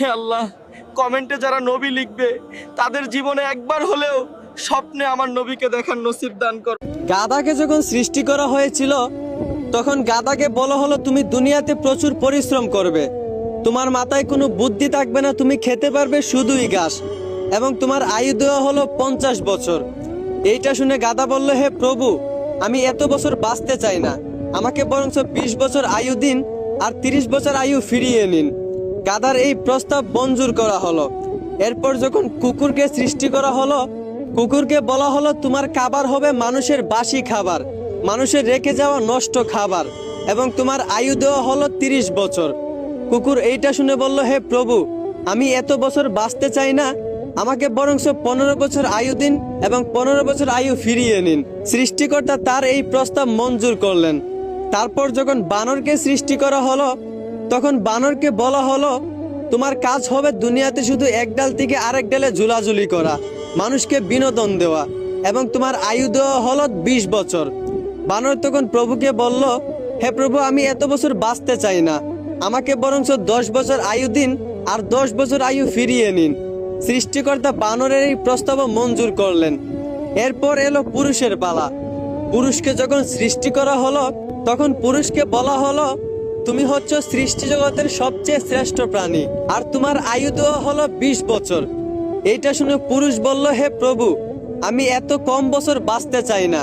হে আল্লাহ, কমেন্টে যারা নবী লিখবে তাদের জীবনে একবার হলেও স্বপ্নে আমার নবীকে দেখার নসিব দান কর। গাধাকে যখন সৃষ্টি করা হয়েছিল তখন গাধাকে বলা হলো তুমি দুনিয়াতে প্রচুর পরিশ্রম করবে, তোমার মাথায় কোনো বুদ্ধি থাকবে না, তুমি খেতে পারবে শুধুই ঘাস, এবং তোমার আয়ু দেওয়া হলো 50 বছর। এইটা শুনে গাধা বলল, হে প্রভু, আমি এত বছর বাঁচতে চাই না, আমাকে বরঞ্চ 20 বছর আয়ু দিন আর 30 বছর আয়ু ফিরিয়ে নিন। গাধার এই প্রস্তাব মঞ্জুর করা হলো। এরপর যখন কুকুরকে সৃষ্টি করা হলো, কুকুরকে বলা হলো তোমার খাবার হবে মানুষের বাসি খাবার, মানুষের রেখে যাওয়া নষ্ট খাবার, এবং তোমার আয়ু দেওয়া হলো 30 বছর। কুকুর এইটা শুনে বলল, হে প্রভু, আমি এত বছর বাঁচতে চাই না, আমাকে বরঞ্চ 15 বছর আয়ু দিন এবং 15 বছর আয়ু ফিরিয়ে নিন। সৃষ্টিকর্তা তার এই প্রস্তাব মঞ্জুর করলেন। তারপর যখন বানরকে সৃষ্টি করা হলো তখন বানরকে বলা হলো তোমার কাজ হবে দুনিয়াতে শুধু এক ডাল থেকে আরেক ডালে ঝুলাঝুলি করা, মানুষকে বিনোদন দেওয়া, এবং তোমার আয়ু দেওয়া হলো 20 বছর। বানর তখন প্রভুকে বলল, হে প্রভু, আমি এত বছর বাঁচতে চাই না, আমাকে বরঞ্চ 10 বছর আয়ু দিন আর 10 বছর আয়ু ফিরিয়ে নিন। সৃষ্টিকর্তা বানরের এই প্রস্তাব মঞ্জুর করলেন। এরপর এলো পুরুষের পালা। পুরুষকে যখন সৃষ্টি করা হলো তখন পুরুষকে বলা হলো তুমি হচ্ছ সৃষ্টি জগতের সবচেয়ে শ্রেষ্ঠ প্রাণী আর তোমার আয়ু দেওয়া হলো 20 বছর। এইটা শুনে পুরুষ বলল, হে প্রভু, আমি এত কম বছর বাঁচতে চাই না,